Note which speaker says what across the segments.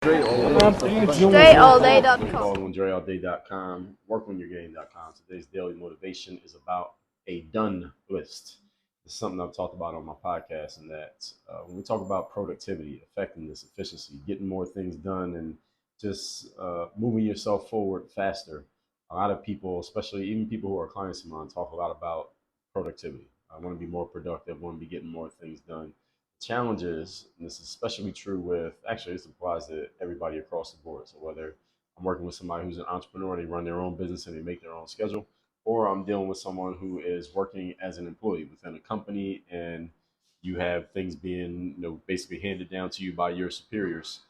Speaker 1: StrayAllDay.com.
Speaker 2: Baldwin, DreAllDay.com, WorkOnYourGame.com. Today's daily motivation is about a done list. It's something I've talked about on my podcast, and that when we talk about productivity, effectiveness, efficiency, getting more things done, and just moving yourself forward faster, a lot of people, especially even people who are clients of mine, talk a lot about productivity. I want to be more productive, I want to be getting more things done. Challenges, and this is especially true with, actually, this applies to everybody across the board. So whether I'm working with somebody who's an entrepreneur, they run their own business and they make their own schedule, or I'm dealing with someone who is working as an employee within a company and you have things being, basically handed down to you by your superiors,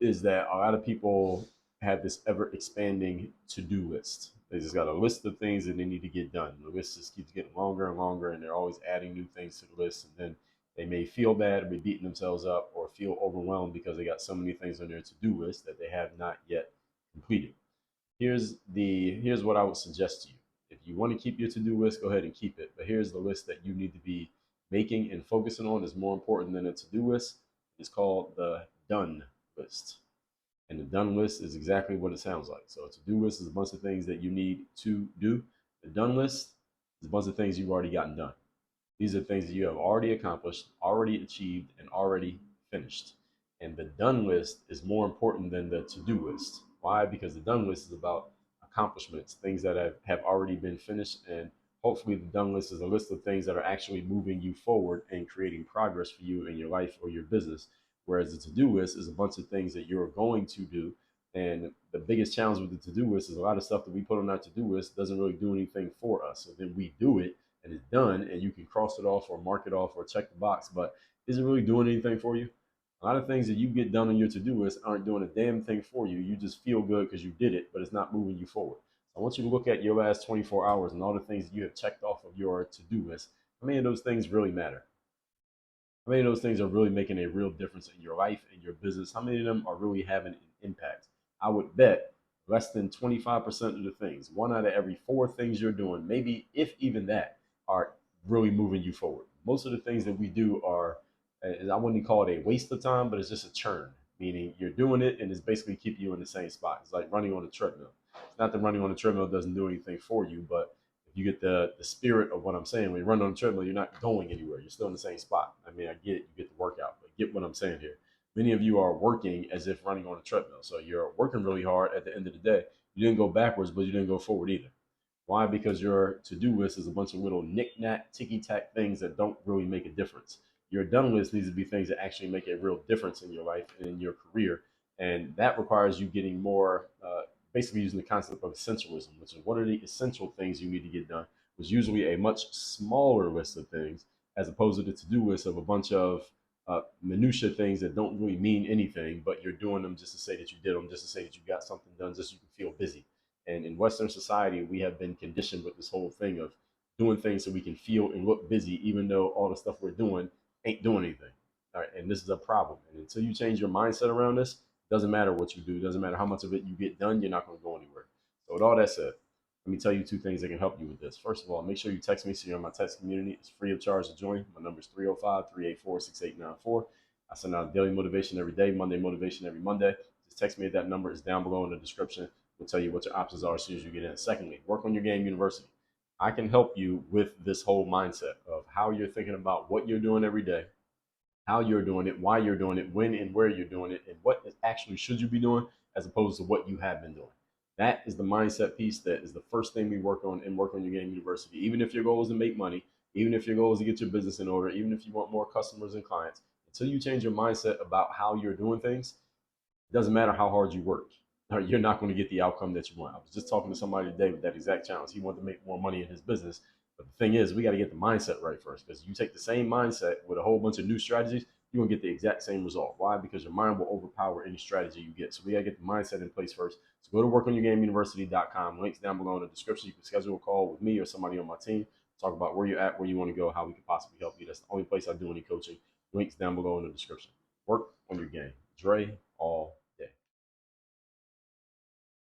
Speaker 2: is that a lot of people have this ever expanding to-do list. They just got a list of things that they need to get done. The list just keeps getting longer and longer, and they're always adding new things to the list. And then they may feel bad or be beating themselves up or feel overwhelmed because they got so many things on their to-do list that they have not yet completed. Here's what I would suggest to you. If you want to keep your to-do list, go ahead and keep it. But here's the list that you need to be making and focusing on is more important than a to-do list. It's called the done list. And the done list is exactly what it sounds like. So a to-do list is a bunch of things that you need to do. The done list is a bunch of things you've already gotten done. These are things that you have already accomplished, already achieved, and already finished. And the done list is more important than the to-do list. Why? Because the done list is about accomplishments, things that have already been finished. And hopefully the done list is a list of things that are actually moving you forward and creating progress for you in your life or your business. Whereas the to-do list is a bunch of things that you're going to do. And the biggest challenge with the to-do list is a lot of stuff that we put on our to-do list doesn't really do anything for us. So then we do it and it's done and you can cross it off or mark it off or check the box, but is it really doing anything for you? A lot of things that you get done on your to-do list aren't doing a damn thing for you. You just feel good because you did it, but it's not moving you forward. So I want you to look at your last 24 hours and all the things that you have checked off of your to-do list. How many of those things really matter? How many of those things are really making a real difference in your life and your business? How many of them are really having an impact? I would bet less than 25% of the things, one out of every four things you're doing, maybe if even that, are really moving you forward. Most of the things that we do are, I wouldn't call it a waste of time, but it's just a churn, meaning you're doing it and it's basically keeping you in the same spot. It's like running on a treadmill. It's not that running on a treadmill doesn't do anything for you, but you get the spirit of what I'm saying. When you run on a treadmill, you're not going anywhere. You're still in the same spot. I mean, I get it, you get the workout, but get what I'm saying here. Many of you are working as if running on a treadmill. So you're working really hard. At the end of the day, you didn't go backwards, but you didn't go forward either. Why? Because your to-do list is a bunch of little knick-knack, ticky-tack things that don't really make a difference. Your done list needs to be things that actually make a real difference in your life and in your career. And that requires you getting more, basically using the concept of essentialism, which is what are the essential things you need to get done, was usually a much smaller list of things as opposed to the to-do list of a bunch of minutia things that don't really mean anything, but you're doing them just to say that you did them, just to say that you got something done, just so you can feel busy. And in Western society, we have been conditioned with this whole thing of doing things so we can feel and look busy, even though all the stuff we're doing ain't doing anything. All right, and this is a problem. And until you change your mindset around this, doesn't matter what you do, doesn't matter how much of it you get done, you're not going to go anywhere. So with all that said, let me tell you two things that can help you with this. First of all, make sure you text me so you're in my text community. It's free of charge to join. My number is 305-384-6894. I send out daily motivation every day, Monday motivation every Monday. Just text me at that number. It's down below in the description. We'll tell you what your options are as soon as you get in. Secondly, Work on Your Game University. I can help you with this whole mindset of how you're thinking about what you're doing every day, how you're doing it, why you're doing it, when and where you're doing it, and what actually should you be doing as opposed to what you have been doing. That is the mindset piece. That is the first thing we work on in Work on Your Game University. Even if your goal is to make money, even if your goal is to get your business in order, even if you want more customers and clients, until you change your mindset about how you're doing things, it doesn't matter how hard you work. You're not going to get the outcome that you want. I was just talking to somebody today with that exact challenge. He wanted to make more money in his business. But the thing is, we got to get the mindset right first, because you take the same mindset with a whole bunch of new strategies, you're going to get the exact same result. Why? Because your mind will overpower any strategy you get. So we got to get the mindset in place first. So go to workonyourgameuniversity.com. Links down below in the description. You can schedule a call with me or somebody on my team. Talk about where you're at, where you want to go, how we can possibly help you. That's the only place I do any coaching. Links down below in the description. Work on your game. Dre, all